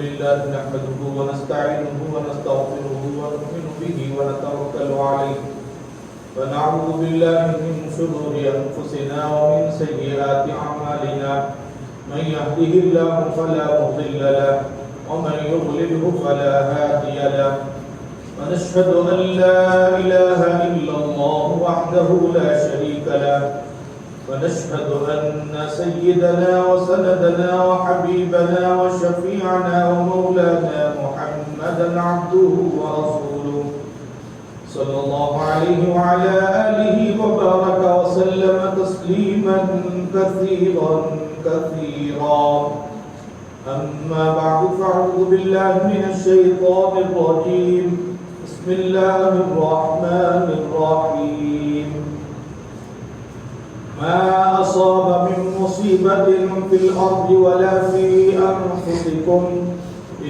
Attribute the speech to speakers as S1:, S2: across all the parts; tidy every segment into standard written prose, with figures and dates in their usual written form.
S1: لله نحمده ونستعينه ونستغفره ونؤمن به ونتوكل عليه ونعوذ بالله من شرور أنفسنا ومن سيئات أعمالنا من يهده الله فلا مضل له ومن يضلله فلا هادي له ونشهد أن لا إله إلا الله وحده لا شريك له ونشهد أن سيدنا وسندنا وحبيبنا وشفيعنا ومولانا محمدا عبده ورسوله صلى الله عليه وعلى آله وبارك وسلم تسليما كثيرا كثيرا أما بعد فأعوذ بالله من الشيطان الرجيم بسم الله الرحمن الرحيم ما أصاب من مصيبة في الأرض ولا في أنفسكم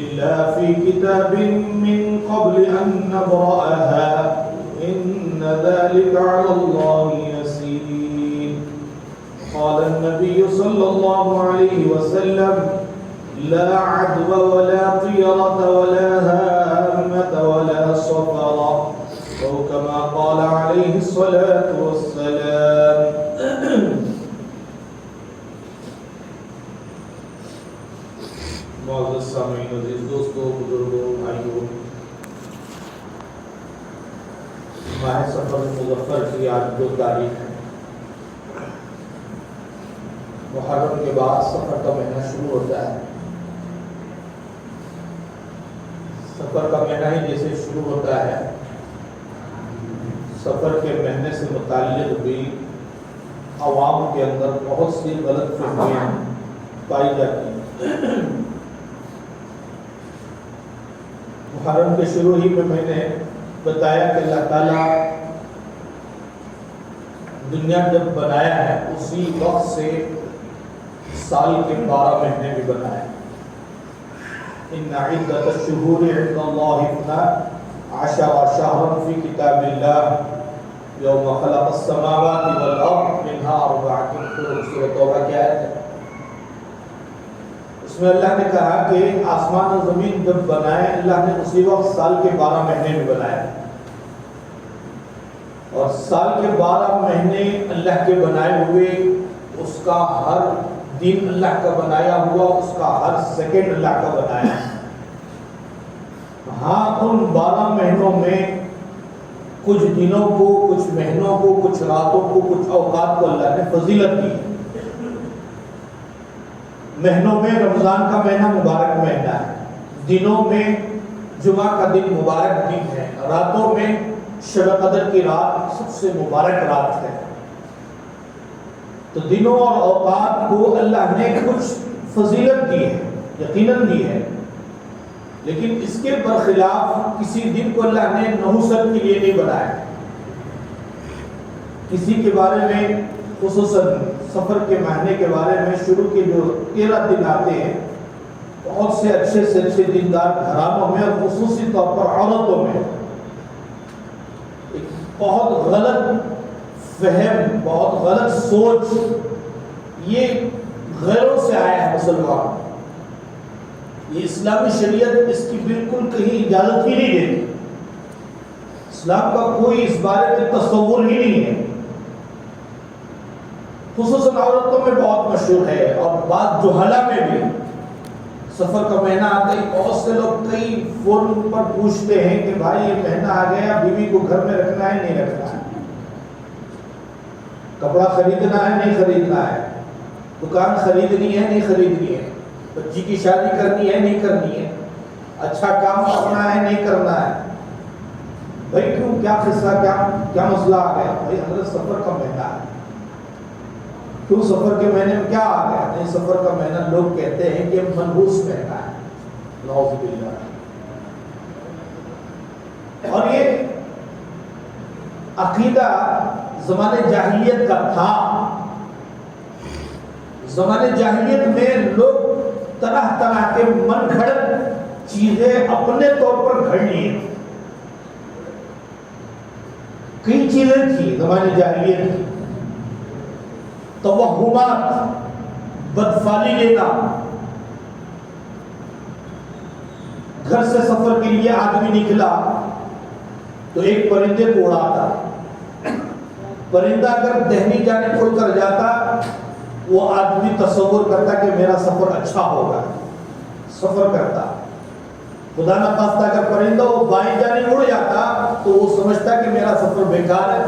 S1: إلا في كتاب من قبل أن نبرأها إن ذلك على الله يسير قال النبي صلى الله عليه وسلم لا عدوى ولا طيرة ولا هامة ولا صفر أو كما قال عليه الصلاة والسلام معزز سامعین، عزیز دوستوں، بزرگوں، بھائیوں، ماہ سفر مظفر کی آج 2 تاریخ ہے۔ محرم کے بعد سفر کا مہینہ شروع ہوتا ہے۔ سفر کا مہینہ ہی جیسے شروع ہوتا ہے، سفر کے مہینے سے متعلق بھی عوام کے اندر بہت سی غلط فہمیاں پائی جاتی ہیں۔ محرم کے شروع ہی میں نے بتایا کہ اللہ تعالیٰ دنیا جب بنایا ہے اسی وقت سے سال کے 12 مہینے بھی بنایا۔ ان عدۃ الشہور عند اللہ 12 شہرا فی کتاب اللہ یوم خلق السماوات والارض منها 4 حرم۔ سورۃ توبہ کی آیت ہے۔ اس میں اللہ نے کہا کہ آسمان و زمین جب بنائے اللہ نے اسی وقت سال کے 12 مہینے بھی بنائے، اور سال کے 12 مہینے اللہ کے بنائے ہوئے، اس کا ہر دن اللہ کا بنایا ہوا، اس کا ہر سیکنڈ اللہ کا بنایا۔ ہاں، ان 12 مہینوں میں کچھ دنوں کو، کچھ مہینوں کو، کچھ راتوں کو، کچھ اوقات کو اللہ نے فضیلت دی۔ مہینوں میں رمضان کا مہینہ مبارک مہینہ ہے، دنوں میں جمعہ کا دن مبارک دن ہے، راتوں میں شب قدر کی رات سب سے مبارک رات ہے۔ تو دنوں اور اوقات کو اللہ نے کچھ فضیلت دی ہے، یقیناً دی ہے، لیکن اس کے برخلاف کسی دن کو اللہ نے نحوست کے لیے نہیں بنایا۔ کسی کے بارے میں، خصوصاً سفر کے مہینے کے بارے میں، شروع کے جو 13 دن آتے ہیں، بہت سے اچھے دیندار گھرانوں میں اور خصوصی طور پر عورتوں میں ایک بہت غلط فہم، بہت غلط سوچ، یہ غیروں سے آیا ہے مسلمان۔ یہ اسلامی شریعت اس کی بالکل کہیں اجازت ہی نہیں دیتی، اسلام کا کوئی اس بارے میں تصور ہی نہیں ہے۔ خصوصاً عورتوں میں بہت مشہور ہے، اور بعض جہلا میں بھی۔ سفر کا مہینہ آتا ہی بہت سے لوگ کئی فون پر پوچھتے ہیں کہ بھائی یہ مہینہ آ گیا، بیوی کو گھر میں رکھنا ہے نہیں رکھنا ہے، کپڑا خریدنا ہے نہیں خریدنا ہے، دکان خریدنی ہے نہیں خریدنی ہے، بچی کی شادی کرنی ہے نہیں کرنی ہے، اچھا کام کرنا ہے نہیں کرنا ہے۔ بھائی کیوں، کیا قصہ، کیا مسئلہ آ گیا؟ بھائی حضرت سفر کا مہینہ ہے، کیوں سفر کے مہینے میں کیا آ گیا؟ نہیں، سفر کا مہینہ لوگ کہتے ہیں کہ منحوس مہینہ ہے، نعوذ باللہ۔ اور یہ عقیدہ زمانے جاہلیت کا تھا۔ زمانے جاہلیت میں لوگ طرح طرح کے من گھڑت چیزیں اپنے طور پر گھڑ لیے۔ کئی چیزیں تھی زمانے جاہلیت کی، توہمات، بدفالی لینا، گھر سے سفر کے لیے آدمی نکلا تو ایک پرندے کو اڑاتا، پرندہ اگر دہنی جانب اڑ کر جاتا وہ آدمی تصور کرتا کہ میرا سفر اچھا ہوگا، سفر کرتا۔ خدا نہ خواستہ اگر پرندہ وہ بائیں جانب اڑ جاتا تو وہ سمجھتا کہ میرا سفر بیکار ہے،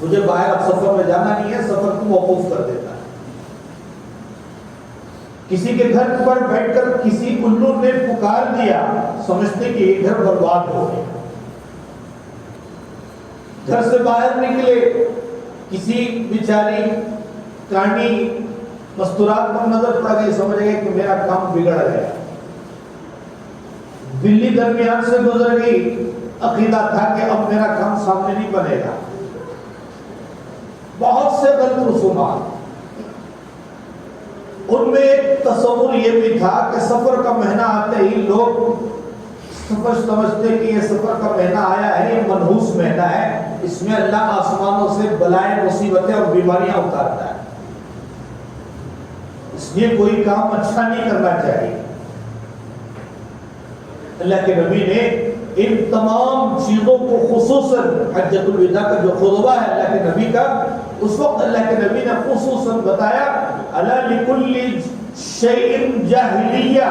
S1: مجھے باہر اب سفر میں جانا نہیں ہے، سفر کو موقوف کر دیتا۔ کسی کے گھر پر بیٹھ کر کسی الو نے پکار دیا، سمجھتے کہ یہ گھر برباد ہو گیا۔ گھر سے باہر نکلے، کسی بیچاری کانی مستورات پر نظر پڑ گئی، سمجھ گئے کہ میرا کام بگڑ گیا۔ بلی درمیان سے گزر گئی، عقیدہ تھا کہ اب میرا کام سامنے نہیں بنے گا۔ بہت سے غلط رسومات، ان میں ایک تصور یہ بھی تھا کہ سفر کا مہینہ آتے ہی لوگ سمجھتے کہ یہ سفر کا مہینہ آیا ہے، یہ منحوس مہینہ ہے، اس میں اللہ آسمانوں سے بلائیں، مصیبتیں اور بیماریاں اتارتا ہے، اس لیے کوئی کام اچھا نہیں کرنا چاہیے۔ اللہ کے نبی نے ان تمام چیزوں کو خصوصاً حجۃ الوداع کا جو خطبہ ہے اللہ کے نبی کا، اس وقت اللہ کے نبی نے خصوصاً بتایا الا لکل شیء جاہلیہ،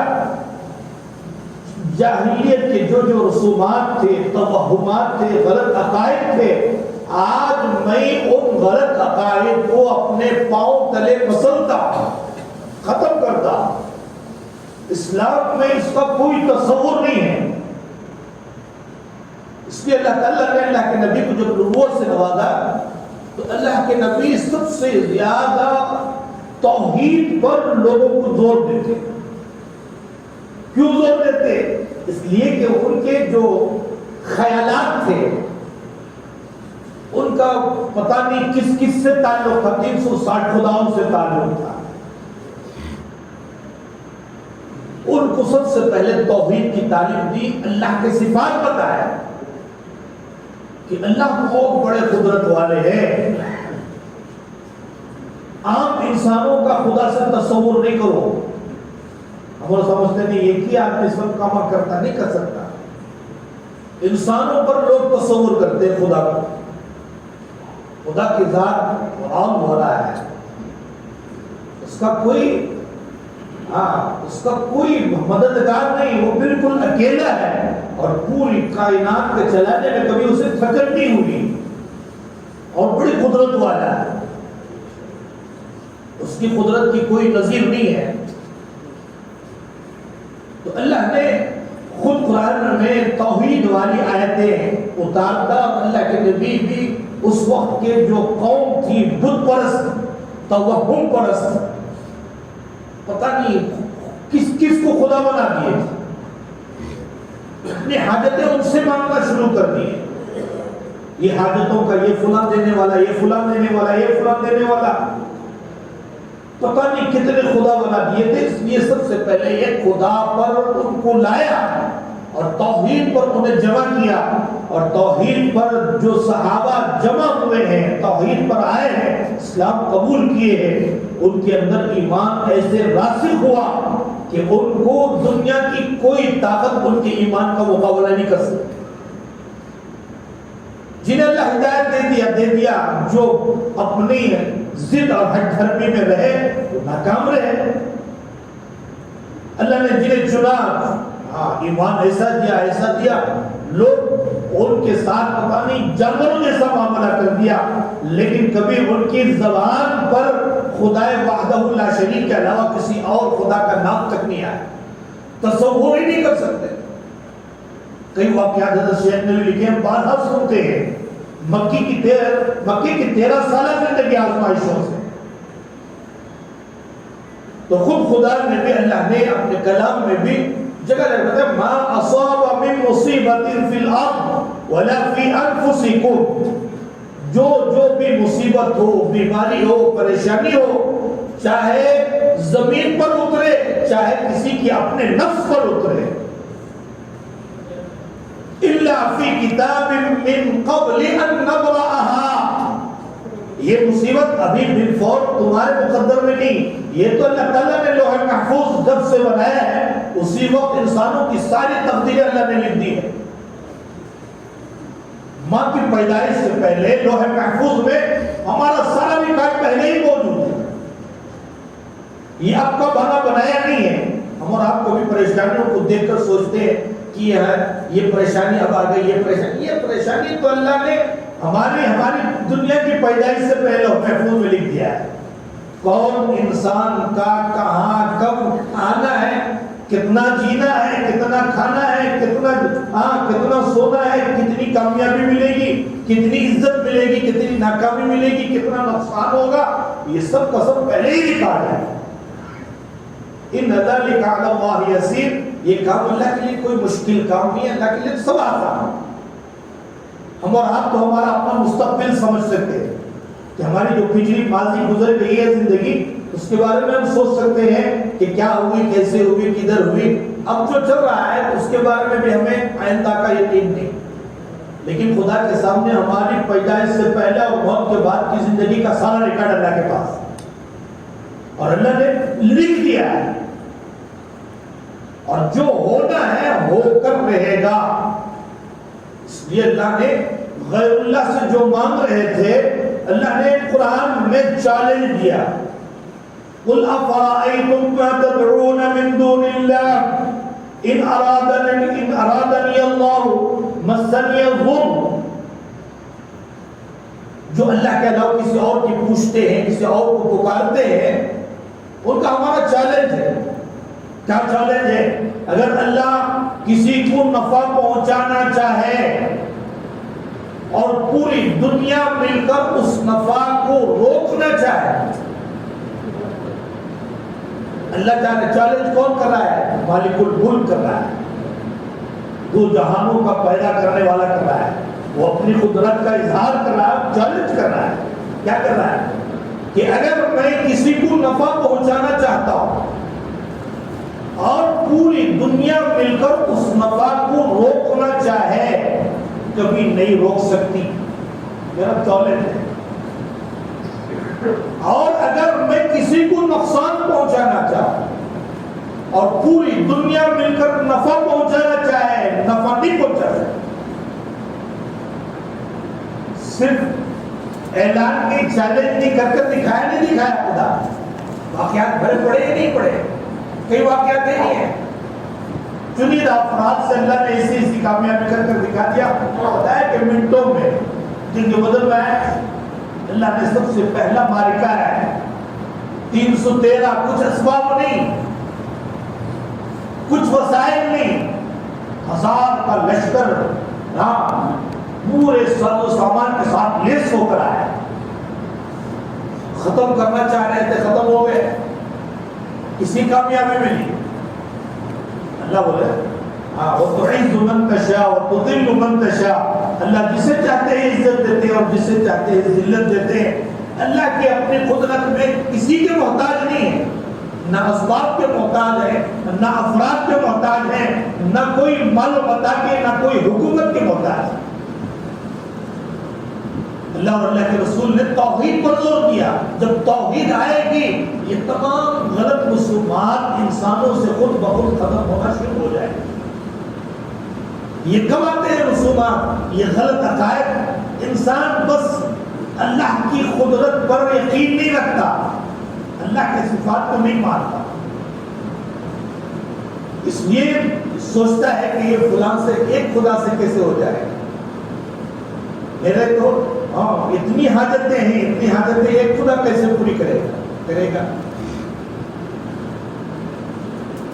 S1: جاہلیت کے جو جو رسومات تھے، توہمات تھے، غلط عقائد تھے، آج میں ان غلط عقائد کو اپنے پاؤں تلے مسلتا، ختم کرتا۔ اسلام میں اس کا کوئی تصور نہیں ہے۔ اس لیے اللہ تعالیٰ نے اللہ کے نبی کو جب نبوت سے نوازا تو اللہ کے نبی سب سے زیادہ توحید پر لوگوں کو زور دیتے۔ کیوں زور دیتے؟ اس لیے کہ ان کے جو خیالات تھے ان کا پتہ نہیں کس کس سے تعلق تھا، 360 خداؤں سے تعلق تھا۔ ان کو سب سے پہلے توحید کی تعلیم دی، اللہ کے صفات بتایا کہ اللہ بہت بڑے قدرت والے ہیں، عام انسانوں کا خدا سے تصور نہیں کرو۔ ہم لوگ سمجھتے نہیں یہ کیا آدمی سب کام کرتا نہیں کر سکتا، انسانوں پر لوگ تصور کرتے ہیں خدا کو۔ خدا کی ذات قرآن ہو رہا ہے، اس کا کوئی مددگار نہیں، وہ بالکل اکیلا ہے اور پوری کائنات کے چلانے میں کبھی اسے تھکن نہیں ہوئی اور بڑی قدرت والا ہے، اس کی قدرت کی کوئی نظیر نہیں ہے۔ تو اللہ نے خود قرآن میں توحید والی آیتیں اتارتا، اور اللہ کے نبی بھی اس وقت کے جو قوم تھی بت پرست، توہم پرست، پتہ نہیں کس کو خدا بنا دیے، اپنی حاجتیں ان سے مانگنا شروع کر دیے، یہ حاجتوں کا یہ فلاں دینے والا، یہ فلاں دینے والا، یہ فلاں دینے والا، پتہ نہیں کتنے خدا بنا دیے تھے۔ اس لیے سب سے پہلے یہ خدا پر ان کو لایا اور توحید پر انہیں جمع کیا، اور توحید پر جو صحابہ جمع ہوئے ہیں، توحید پر آئے ہیں، اسلام قبول کیے ہیں، ان کے اندر ایمان ایسے راسخ ہوا کہ ان کو دنیا کی کوئی طاقت ان کے ایمان کا مقابلہ نہیں کر سکتی۔ جنہیں اللہ ہدایت دے دیا، جو اپنی ضد اور ہٹ دھرمی میں رہے وہ ناکام رہے۔ اللہ نے جنہیں چنا، ایمان ایسا دیا، لوگ ان کے ساتھ پتہ نہیں جانوروں جیسا معاملہ کر دیا، لیکن کبھی ان کی زبان پر خدائے وحدہ لا شریک کے علاوہ کسی اور خدا کا نام تک نہیں آیا، تصور ہی نہیں کر سکتے۔ کئی واقعات حضرت شیخ نے لکھے ہیں، بارہا سنتے ہیں، مکی کی 13 سالہ زندگی آزمائشوں سے۔ تو خود خدا نے بھی، اللہ نے اپنے کلام میں بھی جگہ لگتا ہے، ما اصاب من مصیبت فی الارض ولا فی انفسکم، جو بھی مصیبت ہو، بیماری ہو، پریشانی ہو، چاہے زمین پر اترے، چاہے کسی کی اپنے نفس پر اترے، الا فی کتاب من قبل ان نبرأها، یہ مصیبت ابھی بالفور تمہارے مقدر میں نہیں، یہ تو اللہ تعالیٰ نے لوح محفوظ جب سے بنایا ہے اسی وقت انسانوں کی ساری تقدیریں اللہ نے لکھ دی ہے. ماں کی پیدائش سے پہلے لوح محفوظ میں ہمارا سارا ریکارڈ پہلے ہی موجود ہے. یہ آپ کا بنا بنایا نہیں ہے. ہم اور آپ کو بھی پریشانیوں کو دیکھ کر سوچتے ہیں کہ یہ پریشانی اب آ گئی. یہ پریشانی تو اللہ نے ہماری دنیا کی پیدائش سے پہلے محفوظ میں لکھ دیا ہے. کون انسان کا کہاں کب آنا ہے, کتنا جینا ہے, کتنا کھانا ہے, کتنا سونا ہے, کتنی کامیابی ملے گی, کتنی عزت ملے گی, کتنی ناکامی ملے گی, کتنا نقصان ہوگا, یہ سب کا سب پہلے ہی ریکارڈ ہے. ان ذلک علی اللہ یسیر, یہ کام اللہ کے لیے کوئی مشکل کام نہیں ہے, اللہ کے لیے سب آسان ہے. ہم اور آپ تو ہمارا اپنا مستقبل سمجھ سکتے ہیں کہ ہماری جو پچھلی ماضی گزر گئی ہے زندگی, اس کے بارے میں ہم سوچ سکتے ہیں کہ کیا ہوئی, کیسے ہوئی, کدھر ہوئی. اب جو چل رہا ہے اس کے بارے میں بھی ہمیں آئندہ کا یقین نہیں. لیکن خدا کے سامنے ہماری پیدائش سے پہلے اور موت کے بعد کی زندگی کا سارا ریکارڈ اللہ کے پاس ہے, اور اللہ نے لکھ دیا ہے. اور جو ہونا ہے ہو کر رہے گا. اس لیے اللہ نے غیر اللہ سے جو مانگ رہے تھے, اللہ نے قرآن میں چیلنج دیا. قل افرأيتم ما تدعون من دون الله ان ارادني الله مسني الضر. جو اللہ کے علاوہ کسی اور کی پوچھتے ہیں, کسی اور کو پکارتے ہیں, ان کا ہمارا چیلنج ہے. کیا چیلنج ہے؟ اگر اللہ کسی کو نفع پہنچانا چاہے اور پوری دنیا مل کر اس نفع کو روکنا چاہے, اللہ تعالی چیلنج کون کر رہا ہے؟ مالک الملک کر رہا ہے, دو جہانوں کا پیدا کرنے والا کر رہا ہے. وہ اپنی قدرت کا اظہار کر رہا ہے, چیلنج کر رہا ہے. کیا کر رہا ہے کہ اگر میں کسی کو نفع پہنچانا چاہتا ہوں اور پوری دنیا مل کر اس نفع کو روکنا چاہے, کبھی نہیں روک سکتی. میرا چیلنج ہے. اور اگر میں کسی کو نقصان پہنچانا چاہوں اور پوری دنیا مل کر نفع پہنچانا چاہے, نفع نہیں پہنچا سکتا. صرف اعلان کی چیلنج نہیں کر کے دکھایا نہیں دکھایا خدا. واقعات بھرے پڑے یا نہیں پڑے؟ کئی واقعات نہیں ہیں. چنیدہ افراد سے اللہ نے ایسی کامیابی کر کر دکھا دیا. ہوتا ہے کہ منٹوں میں جن کے بدل میں اللہ نے سب سے پہلا معرکہ ہے 313, کچھ اسباب نہیں, کچھ وسائل نہیں, 1000 کا لشکر پورے ساز و سامان کے ساتھ لیس ہو کر آیا. ختم کرنا چاہ رہے تھے, ختم ہو گئے, کسی کامیابی میں نہیں. اللہ بولے وَتُعِزُّ مَن تَشَاءُ وَتُذِلُّ مَن تَشَاءُ. اللہ جسے چاہتے ہیں عزت دیتے ہیں اور جسے چاہتے ہیں ذلت دیتے ہیں. اللہ کے اپنی قدرت میں کسی کے محتاج نہیں ہے, نہ اسباب کے محتاج ہے, نہ افراد کے محتاج ہے, نہ کوئی مال و متا کے, نہ کوئی حکومت کے محتاج ہے. اللہ اور اللہ کے رسول نے توحید پر زور دیا. جب توحید آئے گی یہ تمام غلط رسومات انسانوں سے خود بخود ختم ہونا شروع ہو جائے گا. یہ کب آتے ہیں رسومات؟ یہ غلط عقائد. انسان بس اللہ کی قدرت پر یقین نہیں رکھتا, اللہ کے صفات کو نہیں مانتا, اس لیے سوچتا ہے کہ یہ فلاں سے ایک خدا سے کیسے ہو جائے. میرے تو اتنی حاجتیں ہیں, اتنی حاجتیں, ایک خدا کیسے پوری کرے گا.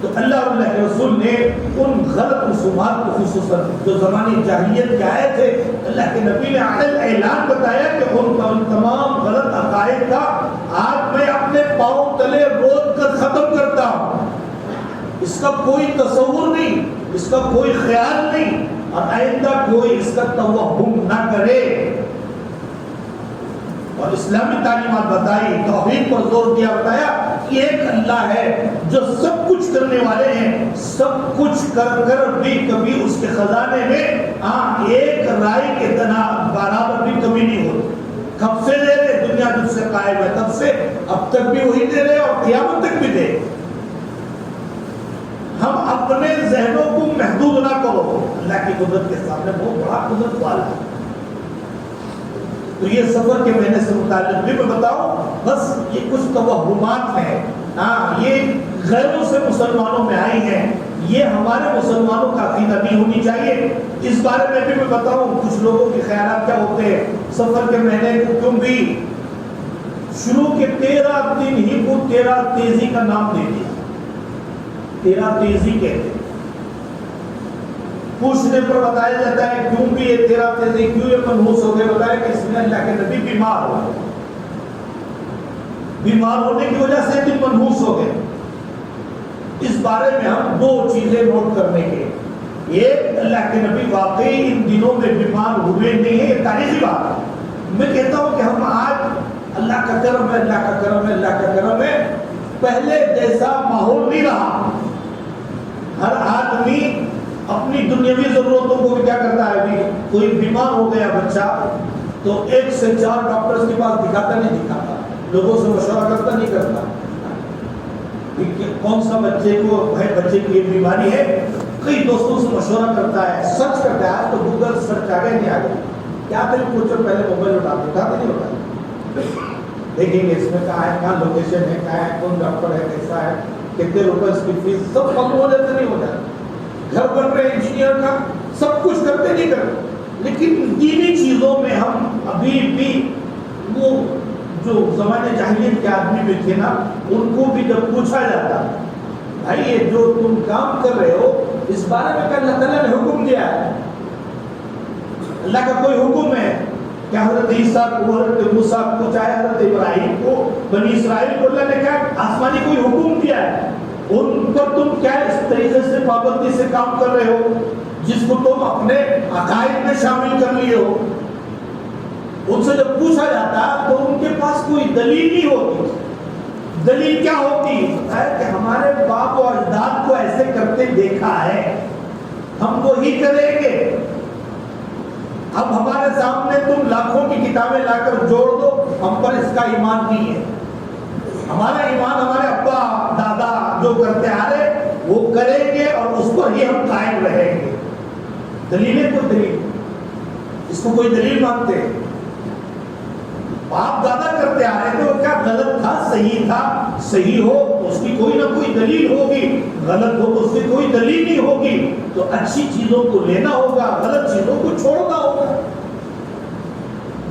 S1: تو اللہ اور اللہ کے رسول نے ان غلط رسومات کو خصوصاً جو زمانے جاہلیت کے آئے تھے, اللہ کے نبی نے اعلان بتایا کہ ان تمام غلط عقائد کا آج میں اپنے پاؤں تلے روز کر ختم کرتا ہوں. اس کا کوئی تصور نہیں, اس کا کوئی خیال نہیں, اور آئندہ کوئی اس کا توہم نہ کرے. اور اسلامی تعلیمات بتائی, توحید پر زور دیا, بتایا کہ ایک اللہ ہے جو سب کچھ کرنے والے ہیں, سب کچھ کر کر بھی کبھی اس کے خزانے میں ایک رائی کے برابر بھی کمی نہیں ہوتی. کب سے دے رہے, دنیا جب سے قائم ہے تب سے اب تک بھی وہی دے رہے اور قیامت تک بھی دے. ہم اپنے ذہنوں کو محدود نہ کرو، اللہ کی قدرت کے سامنے بہت بڑا قدرت والا ہے۔ تو یہ سفر کے مہینے سے متعلق بھی میں بتاؤں، بس یہ کچھ توہمات ہیں، ہاں یہ غیروں سے مسلمانوں میں آئی ہیں، یہ ہمارے مسلمانوں کا عقیدہ نہیں ہونی چاہیے۔ اس بارے میں بھی میں بتاؤں کچھ لوگوں کے خیالات کیا ہوتے ہیں، سفر کے مہینے کو کیوں بھی شروع کے 13 دن ہی کو 13 تیزی کا نام دے دیا، 13 تیزی کہتے ہیں۔ پوچھنے پر بتایا جاتا ہے کیوں بھی یہ 13 تیزی کیوں یہ منحوس ہو گئے، بتایا کہ اس میں اللہ کے نبی بیمار ہو گئے، بیمار ہونے کی وجہ سے دن منحوس ہو گئے۔ اس بارے میں ہم 2 چیزیں نوٹ کرنے کے، ایک اللہ کے نبی واقعی ان دنوں میں بیمار ہوئے نہیں ہیں، یہ تاریخی بات ہے۔ میں کہتا ہوں کہ ہم آج اللہ کا کرم ہے، اللہ کا کرم ہے، اللہ کا کرم ہے، پہلے جیسا ماحول نہیں رہا۔ ہر آدمی اپنی دنیاوی ضرورتوں کو بھی کیا کرتا ہے، ابھی کوئی بیمار ہو گیا بچہ تو 1 سے 4 ڈاکٹرز کے پاس دکھاتا نہیں دکھاتا، لوگوں سے مشورہ کرتا نہیں کرتا کون سا بچے کو بھائی بچے کی یہ بیماری ہے، کئی دوستوں سے مشورہ کرتا ہے، سرچ کرتا ہے۔ تو گوگل سرچ آگے نہیں آ گئی، کیا تھا پوچھو، پہلے موبائل اٹھاتے نہیں ہوتا، دیکھیں گے اس میں کہاں ہے، کہاں لوکیشن ہے، کہاں ہے، کون ڈاکٹر ہے، کیسا ہے، کتنے روپے اس کی فیس، سب معلوم ہو جاتا نہیں ہوتا۔ گھر بن رہے انجینئر کا سب کچھ کرتے نہیں کرتے، لیکن دینی چیزوں میں ہم ابھی بھی وہ جو زمانے جاہلیت کے آدمی بھی تھے نا، ان کو بھی جب پوچھا جاتا بھائی یہ جو تم کام کر رہے ہو اس بارے میں کیا اللہ تعالیٰ نے حکم دیا ہے، اللہ کا کوئی حکم ہے کیا؟ حضرت عیسیٰ کو، حضرت موسیٰ کو، چاہے حضرت ابراہیم کو، بنی اسرائیل کو اللہ نے کیا آسمانی کوئی حکم دیا ہے، ان پر تم کیا اس طریقے سے پابندی سے کام کر رہے ہو جس کو تم اپنے عقائد میں شامل کر لیے ہو؟ ان سے جب پوچھا جاتا تو ان کے پاس کوئی دلیل نہیں ہوتی۔ دلیل کیا ہوتی ہے کہ ہمارے باپ و اجداد کو ایسے کرتے دیکھا ہے، ہم وہی کریں گے۔ اب ہمارے سامنے تم لاکھوں کی کتابیں لا کر جوڑ دو، ہم پر اس کا ایمان نہیں ہے۔ ہمارا ایمان ہمارے ابا دادا جو کرتے آ رہے وہ کریں گے اور اس پر ہی ہم قائم رہیں گے۔ دلیل ہے کوئی دلیل، اس کو کوئی دلیل مانتے ہیں؟ باپ دادا کرتے آ رہے تھے، وہ کیا غلط تھا صحیح تھا، صحیح ہو تو اس کی کوئی نہ کوئی دلیل ہوگی، غلط ہو تو اس کی کوئی دلیل نہیں ہوگی۔ تو اچھی چیزوں کو لینا ہوگا، غلط چیزوں کو چھوڑنا ہوگا۔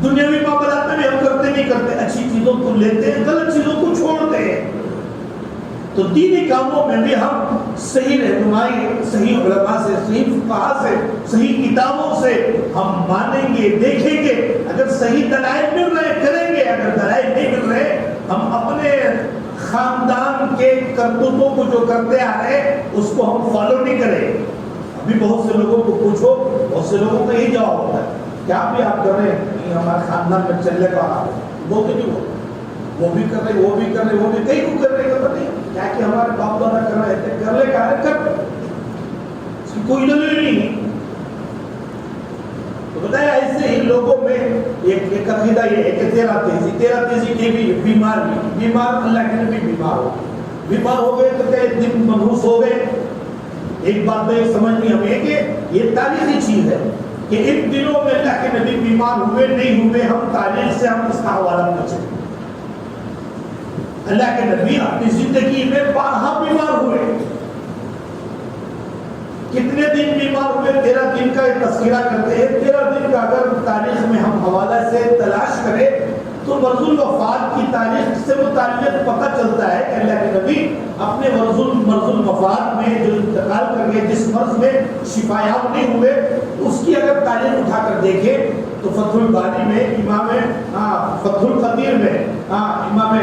S1: دنیاوی معاملات میں بھی ہم کرتے نہیں کرتے، اچھی چیزوں کو لیتے ہیں، غلط چیزوں کو چھوڑتے ہیں۔ تو دینی کاموں میں بھی ہم صحیح رہنمائی، صحیح علماء سے، صحیح فقہاء سے، صحیح کتابوں سے ہم مانیں گے، دیکھیں گے۔ اگر صحیح دلائل مل رہے کریں گے، اگر دلائل نہیں مل رہے ہم اپنے خاندان کے کرتوتوں کو جو کرتے آ رہے اس کو ہم فالو نہیں کریں۔ ابھی بہت سے لوگوں کو پوچھو، بہت سے لوگوں کا یہی جواب ہوتا ہے کیا بھی آپ کر رہے ہیں، نہیں ہمارے خاندان میں چلنے کا وہ تو نہیں ہوتا، وہ بھی کر رہے، وہ بھی کر رہے، وہ بھی کئی کو کر رہے، پتہ نہیں کیا کہ ہمارے باپ دادا کر رہے تھے، کر لے کا ہے کر، اس کی کوئی دلیل نہیں۔ تو بتایا ایسے ہی لوگوں میں ایک عقیدہ یہ ہے کہ 13 تیزی کی بھی بیمار اللہ کے نبی بیمار ہو گئے تو کیا دن منحوس ہو گئے؟ ایک بات میں سمجھنی ہمیں کہ یہ تاریخی چیز ہے کہ ان دنوں میں اللہ کے نبی بیمار ہوئے نہیں ہوئے، ہم تاریخ سے ہم اس کا حوالہ پوچھیں۔ اللہ کے نبی اپنی زندگی میں بارہا بیمار ہوئے۔ کتنے دن بیمار ہوئے؟ 13 دن کا تذکرہ کرتے ہیں۔ 13 دن کا اگر تاریخ میں ہم حوالہ سے تلاش کریں تو مرض الوفات کی تاریخ سے متعلق پتہ چلتا ہے کہ اللہ کے نبی اپنے مرض الوفات میں جو انتقال کر گئے، جس مرض میں شفایاب نہیں ہوئے، اس کی اگر تاریخ اٹھا کر دیکھیں تو فتح الباری میں، امام فتح القدیر میں، امام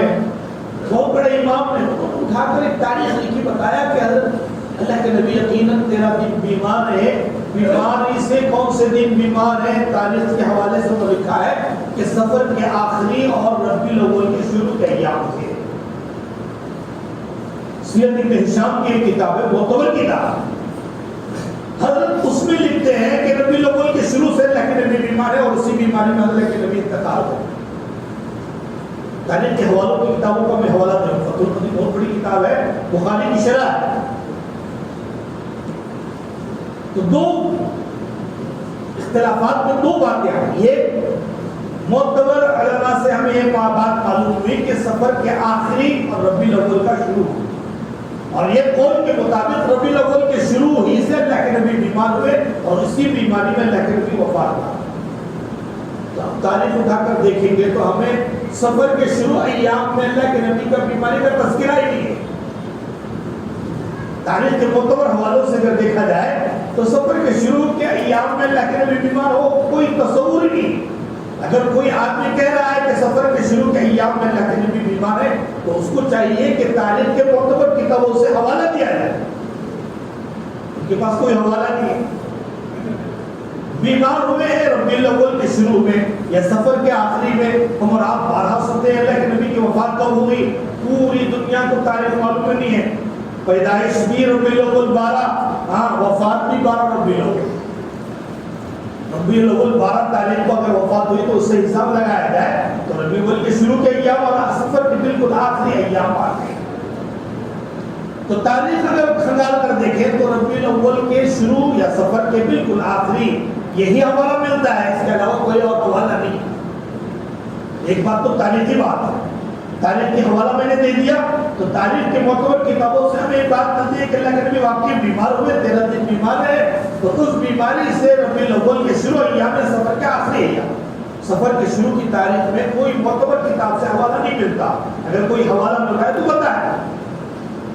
S1: بہت بڑے امام نے اٹھا کر ایک تاریخ لکھی، بتایا کہ حضرت اللہ کے نبی یقیناً 13 دن بیمار ہے۔ بیماری سے کون سے دن بیمار ہیں؟ تاریخ کے حوالے سے تو لکھا ہے کہ سفر کے آخری اور ربیع الاول کے شروع کے ایام تھے۔ سیرت ابن ہشام کی ایک کتاب ہے، معتبر کتاب، حضرت اس میں لکھتے ہیں کہ ربیع الاول کے شروع سے اللہ کے نبی بیمار ہے اور اسی بیماری میں اللہ کے نبی انتقال ہو۔ تاریخ کے حوالوں کی کتابوں کا میں حوالہ دوں، فتح القدیر بہت بڑی کتاب ہے، بخاری کی شرح ہے۔ تو دو اختلافات میں دو باتیں آئی. یہ معتبر علماء سے ہمیں یہ بات معلوم ہوئی کہ سفر کے آخری اور ربیع الاول کا شروع، اور یہ قول کے مطابق ربیع الاول کے شروع ہی سے اللہ کے نبی بیمار ہوئے اور اسی بیماری میں اللہ کے نبی وفات پائے. تو ہم تاریخ اٹھا کر دیکھیں گے تو ہمیں سفر کے شروع ایام میں اللہ کے نبی کا بیماری کا تذکرہ ہی نہیں ہے. تاریخ کے معتبر حوالوں سے اگر دیکھا جائے تو سفر کے شروع کے ایام میں اللہ کے نبی بیمار ہو کوئی تصور ہی نہیں. اگر کوئی آدمی کہہ رہا ہے کہ سفر کے شروع کے ایام میں اللہ کے نبی بیمار ہے تو اس کو چاہیے کہ تاریخ کے معتبر کتابوں سے حوالہ دیا جائے. ان کے پاس کوئی حوالہ نہیں ہے. بیمار ہوئے ہیں ربیع الاول کے شروع میں یا سفر کے آخری میں. ہم اور آپ بارہ سنتے ہیں اللہ کے نبی کی وفات کب ہوئی، پوری دنیا کو تاریخ معلوم نہیں ہے. پیدائش بھی ربیع الاول 12، وفات بھی 12 ربیع الاول. ربیع الاول 12 تاریخ کو اگر وفات ہوئی تو اس سے حساب لگایا جائے تو ربیع الاول کے شروع کے ایام اور سفر کے بالکل آخری ایام آ گئے. تو تاریخ اگر کھنگال کر دیکھیں تو ربیع الاول کے شروع یا سفر کے بالکل آخری یہی حوالہ ملتا ہے، اس کے علاوہ کوئی اور حوالہ نہیں. ایک بات تو تاریخی بات ہے، تاریخ کی حوالہ میں نے دے دیا تو تاریخ کے معتبر کتابوں سے ہمیں ایک بات ملتی ہے کہ اللہ کے نبی واقعی بیمار ہوئے، 13 دن بیمار ہے. تو اس بیماری سے ربیع الاول کے شروع ایام سفر کے آخری ایام، سفر کے شروع کی تاریخ میں کوئی معتبر کتاب سے حوالہ نہیں ملتا. اگر کوئی حوالہ مل رہا ہے تو بتائیں.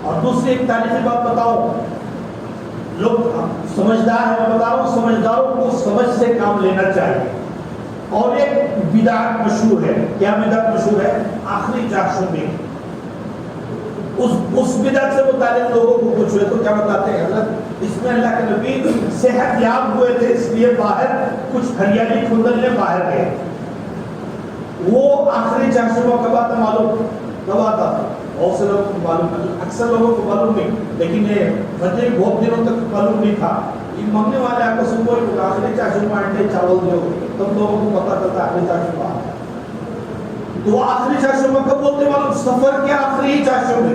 S1: اور دوسری ایک تاریخی بات بتاؤ، لوگ سمجھدار ہے، میں بتا رہا ہوں سمجھداروں کو سمجھ سے کام لینا چاہیے. اور ایک بدعت مشہور ہے. کیا بدعت مشہور ہے؟ آخری چاشمے. اس بدعت سے متعلق لوگوں کو پوچھو تو کیا بتاتے ہیں حضرت اس میں اللہ کے نبی صحت یاب ہوئے تھے اس لیے باہر کچھ ہریالی کھندلنے باہر گئے. وہ آخری چاشمہ کب آتا معلوم؟ کب آتا تھا؟ بہت سے لوگوں کو معلوم نہیں، اکثر لوگوں کو معلوم نہیں، لیکن مجھے بہت دنوں تک معلوم نہیں تھا. یہ مانگنے والے آپ کو صبح آخری چاشمہ انڈے چاول دو تب لوگوں کو پتا چلتا آخری چاشمہ آتا ہے. تو آخری چاشمہ کب بولتے معلوم؟ سفر کے آخری چاشمے.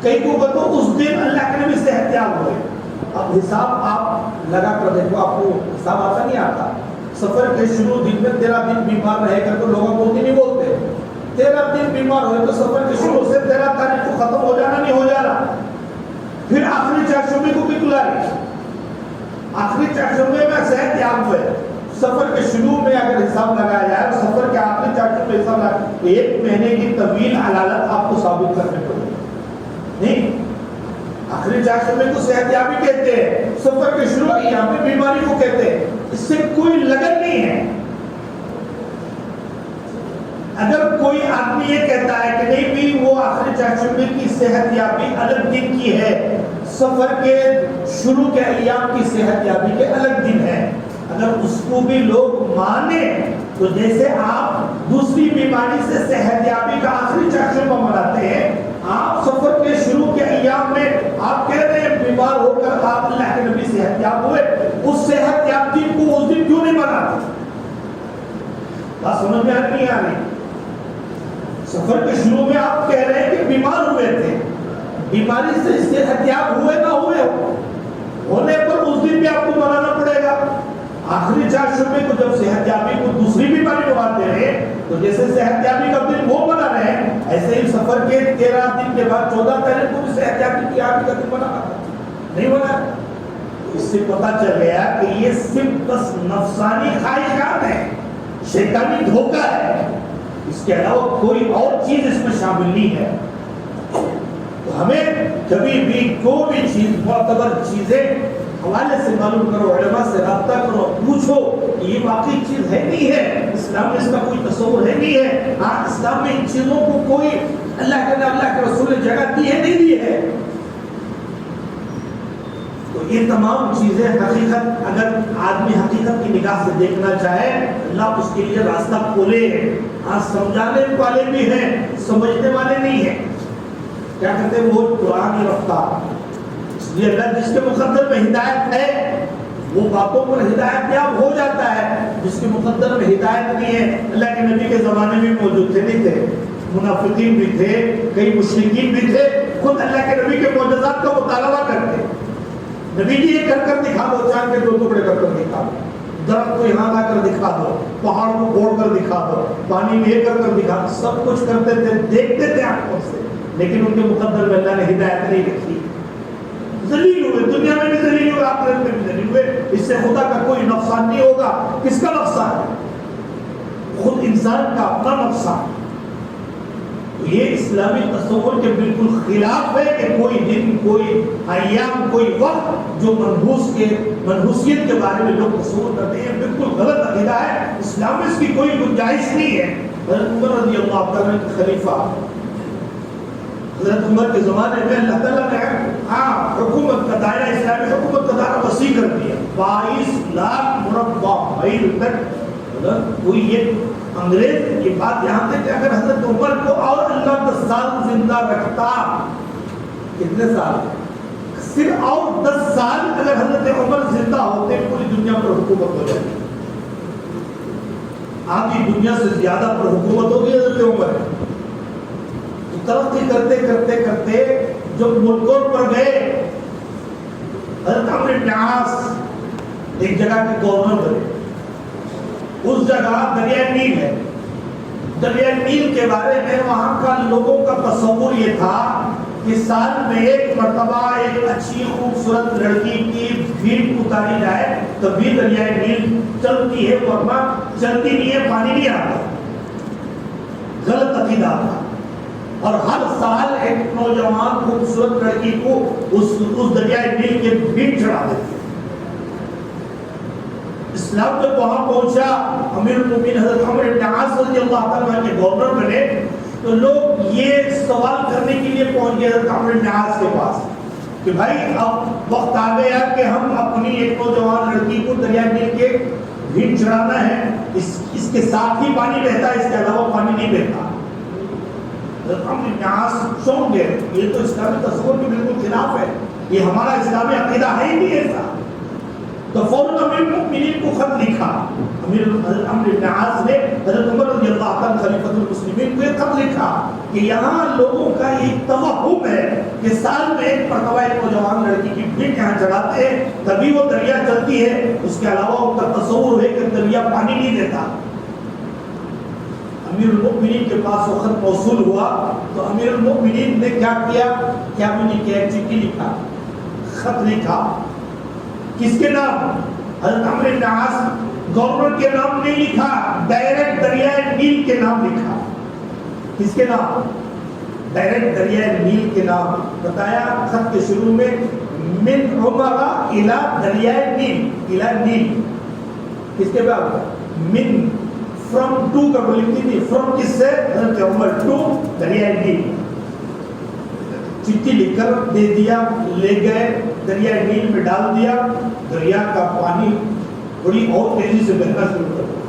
S1: کئی کو بتو اس دن اللہ کے نبی صحت یاب ہوئے. اب حساب آپ لگا کر دیکھو، آپ کو حساب آتا نہیں آتا. سفر کے شروع دن میں 13 دن بیمار رہے کر تو لوگوں کو نہیں بولتے. 13 دن بیمار ہوئے تو سفر کے شروع سے 13 تاریخ کو ختم ہو جانا نہیں ہو جانا. پھر آخری چاشمے کو بھی گزاری، آخری چاشمے میں صحت یاب ہوئے. سفر کے شروع میں اگر حساب لگایا جائے اور سفر کے آخری چاشمے حساب لگایا 1 مہینے کی طویل علالت آپ کو ثابت کرنے پڑے نہیں. آخری چاشمے کو صحت یابی کہتے ہیں، سفر کے شروع یہاں پہ بیماری کو کہتے ہیں. اس سے کوئی لگن نہیں ہے. اگر کوئی آدمی یہ کہتا ہے کہ نہیں بھی وہ آخری چاشمے کی صحت یابی الگ دن کی ہے، سفر کے شروع کے ایام کی صحت یابی کے الگ دن ہے، اگر اس کو بھی لوگ مانے تو جیسے آپ دوسری بیماری سے صحت یابی کا آخری چاشمہ مناتے ہیں، آپ سفر کے شروع کے ایام میں آپ کہہ رہے ہیں بیمار ہو کر آپ اللہ کے نبی صحت یاب ہوئے، اس صحت یاب دن کو اس دن کیوں نہیں مناتے؟ بات سمجھ میں نہیں آ رہی. سفر کے شروع میں آپ کہہ رہے ہیں کہ بیمار ہوئے تھے، بیماری سے صحت یاب ہوئے نہ ہوئے ہونے پر اس دن بھی آپ کو منانا پڑے گا. آخری چاشمے کو جب صحت یابی کو دوسری بیماری مناتے ہیں تو جیسے صحت یابی کا دن وہ منا رہے ہیں، ایسے ہی سفر کے 13 دن کے بعد 14 تاریخ کو بھی صحت یابی کا دن منانا نہیں بنا. اس سے پتا چل گیا کہ یہ صرف بس نفسانی خواہشات ہے، شیطانی دھوکہ ہے، اس کے علاوہ کوئی اور چیز اس میں شامل نہیں ہے. تو ہمیں کبھی بھی کوئی بھی چیز معتبر چیزیں حوالے سے معلوم کرو، علماء سے رابطہ کرو، پوچھو یہ واقعی چیز ہے نہیں ہے، اسلام میں اس کا کوئی تصور ہے نہیں ہے. ہاں اسلام میں ان چیزوں کو کوئی اللہ کے رسول نے جگہ دی ہے نہیں دی ہے. تو یہ تمام چیزیں حقیقت اگر آدمی حقیقت کی نگاہ سے دیکھنا چاہے اللہ اس کے لیے راستہ کھولے. ہاں سمجھانے والے بھی ہیں، سمجھنے والے نہیں ہیں. کیا کہتے ہیں وہ قرآن رفتار. اس لیے اللہ جس کے مقدر میں ہدایت ہے وہ باتوں پر ہدایت یاب ہو جاتا ہے، جس کے مقدر میں ہدایت نہیں ہے. اللہ کے نبی کے زمانے میں موجود تھے نہیں تھے، منافقین بھی تھے، کئی مشرکین بھی تھے، خود اللہ کے نبی کے معجزات کا مطالبہ کرتے. نبی جی یہ کر کر دکھا دو، چاند کے 2 ٹکڑے کر کر دکھا دو، درخت کو یہاں لا کر دکھا دو، پہاڑ کو پھوڑ کر دکھا دو، پانی میں یہ کر دکھا دو، سب کچھ کرتے تھے، دیکھتے تھے آنکھوں سے، لیکن ان کے مقدر میں اللہ نے ہدایت نہیں رکھی، ذلیل ہوئے، دنیا میں بھی ذلیل ہوئے، آخرت میں بھی ذلیل ہوئے۔ اس سے خدا کا کوئی نقصان نہیں ہوگا۔ کس کا نقصان؟ خود انسان کا اپنا نقصان۔ یہ اسلامی تصور کے بالکل خلاف ہے کہ کوئی دن، کوئی ایام، کوئی وقت جو منحوسیت کے بارے میں لوگ تصور کرتے ہیں، بالکل غلط عقیدہ ہے۔ اسلام میں اس کی کوئی گنجائش نہیں ہے۔ حضرت عمر رضی اللہ تعالیٰ کے خلیفہ، حضرت عمر کے زمانے میں اللہ تعالیٰ نے حکومت کا دائرہ، اسلامی حکومت کا دائرہ وسیع کر دیا، 22 لاکھ مربع میل تک۔ کوئی یہ انگریز کی بات یہاں تک کہ اگر حضرت عمر کو اور اللہ 10 سال زندہ رکھتا، کتنے سال؟ صرف اور 10 سال اگر حضرت عمر زندہ ہوتے، پوری دنیا پر حکومت ہو جاتی، آدھی دنیا سے زیادہ پر حکومت ہوگی حضرت عمر۔ ترقی کرتے کرتے کرتے جب ملکوں پر گئے، حضرت عمرو بن عاص ایک جگہ کے گورنر بنے، اس جگہ دریائے نیل ہے۔ دریائے نیل کے بارے میں وہاں کا لوگوں کا تصور یہ تھا کہ سال میں ایک مرتبہ ایک اچھی خوبصورت لڑکی کی بھیڑ اتاری جائے تبھی دریائے نیل چلتی ہے، ورنہ چلتی نہیں ہے، پانی نہیں آتا۔ غلط عقیدہ تھا، اور ہر سال ایک نوجوان خوبصورت لڑکی کو اس دریائے نیل کے بھیڑ چڑھا دیتے۔ اسلام جب وہاں پہنچا، امیر المومنین حضرت عمرو بن عاص رضی اللہ تعالیٰ کے گورنر بنے، تو لوگ یہ سوال کرنے کے لیے پہنچ گئے حضرت عمرو بن عاص کے پاس کہ بھائی اب وقت آ گیا کہ ہم اپنی ایک نوجوان لڑکی کو دریائے نیل کے بھیڑ چڑھانا ہے، اس کے ساتھ ہی پانی بہتا ہے، اس کے علاوہ پانی نہیں بہتا۔ حضرت عمرو بن عاص چونک گئے، یہ تو اسلامی تصور کے بالکل خلاف ہے، یہ ہمارا اسلامی عقیدہ ہے ہی نہیں ایسا۔ تو فوراً امیر المؤمنین کو خط لکھا، حضرت عمرو بن عاص نے حضرت عمر رضی اللہ تعالیٰ خلیفۃ المسلمین کو ایک خط لکھا کہ یہاں لوگوں کا ایک توہم ہے کہ سال میں ایک مرتبہ ایک نوجوان لڑکی کی بھیڑ یہاں چڑھاتے ہیں تبھی وہ دریا چلتی ہے، اس کے علاوہ ان کا تصور ہے کہ دریا پانی نہیں دیتا۔ امیر المؤمنین کے پاس وہ خط موصول ہوا تو امیر المؤمنین نے کیا کیا ایک چٹھی لکھا، خط لکھا، کس کے نام؟ حضرت عمرو بن عاص گورنر کے نام نہیں لکھا، ڈائریکٹ دریائے نیل کے نام لکھا۔ کس کے نام؟ ڈائریکٹ دریائے نیل کے نام بتایا خط کے شروع میں، من عمر الی دریائے نیل، الی نیل، کس کے بعد؟ من، فرام ٹو کا کو لکھتی تھی، فرام کس سے؟ حضرت عمر ٹو دریائے نیل۔ چٹھی لکھ کر دے دیا، لے گئے دریائے نیل میں ڈال دیا، دریا کا پانی بڑی اور تیزی سے بہنا شروع کر دیا۔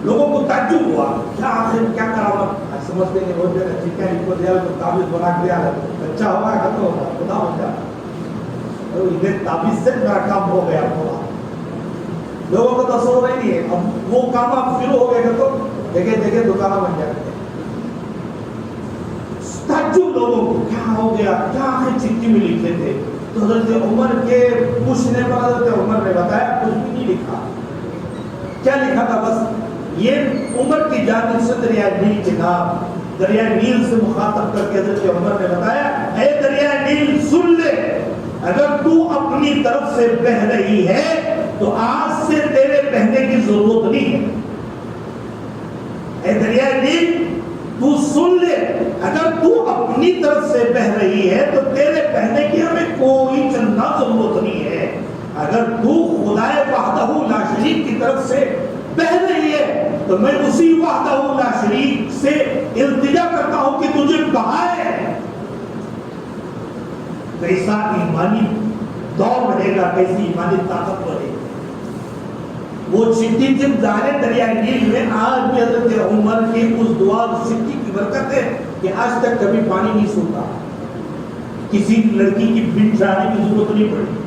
S1: لوگوں کو تعجب ہوا، کیا آخر کیا کرامت؟ سمجھتے ہیں وہ چٹھیاں لکھ دیا تو تعویذ بنا دیا، بچہ ہوگا ختم ہوگا، خدا ہو جائے، تعویذ سے میرا کام ہو گیا پورا۔ لوگوں کو تصور ہی نہیں ہے، اب وہ کام آپ شروع ہو گئے تو دیکھے دکانہ بن جاتے ہیں۔ تعجب لوگوں کو، کیا ہو گیا، کیا آخر چٹھی میں لکھے تھے؟ تو حضرت عمر کے پوچھنے پر حضرت عمر نے بتایا کچھ بھی نہیں لکھا۔ کیا لکھا تھا؟ بس یہ عمر کی جانب سے دریائے نیل کے نام، دریائے نیل سے مخاطب کر کے حضرت عمر نے بتایا، اے دریائے نیل سن لے، اگر تو اپنی طرف سے بہہ رہی ہے تو آج سے تیرے بہنے کی ضرورت نہیں ہے۔ اے دریائے نیل تو سن لے، اگر تو اپنی طرف سے بہہ رہی ہے تو تیرے بہنے کی ہمیں کوئی چندہ ضرورت نہیں ہے۔ اگر تو خدائے وحدہ لا شریک کی طرف سے بہہ رہی ہے تو میں اسی وحدہ لا شریک سے التجا کرتا ہوں کہ تجھے بہائے۔ کیسا ایمانی دور رہے گا، کیسی ایمانی طاقت بڑھے گی۔ وہ چٹھی جب ظاہر دریائے نیل میں، آج بھی حضرت عمر کی اس دعا چٹھی کی برکت ہے کہ آج تک کبھی پانی نہیں سوکھا، کسی لڑکی کی بن چڑھانے کی ضرورت نہیں پڑی۔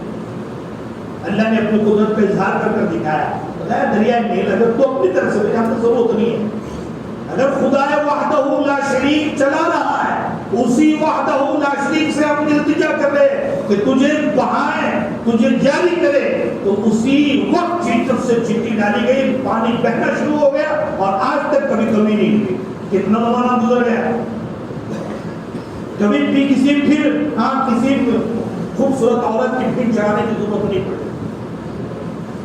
S1: اللہ نے اپنی قدرت کا اظہار کر کر دکھایا، بتایا دریائے نیل اگر تو اپنی طرف سے یہاں تو ضرورت نہیں ہے۔ اگر خدا وحدہ لا شریک چلا رہا ہے، اسی وحدہ لا شریک سے ہم التجا کر رہے ہیں، کہ تجھے بہائیں، تجھے جاری کرے، تو اسی وقت طرف سے چٹی ڈالی گئی، پانی بہنا شروع ہو گیا اور آج تک کبھی کمی نہیں ہوئی۔ کتنا زمانہ گزر گیا، کبھی بھی کسی خوبصورت عورت کی پھر چڑھانے کی ضرورت نہیں پڑی۔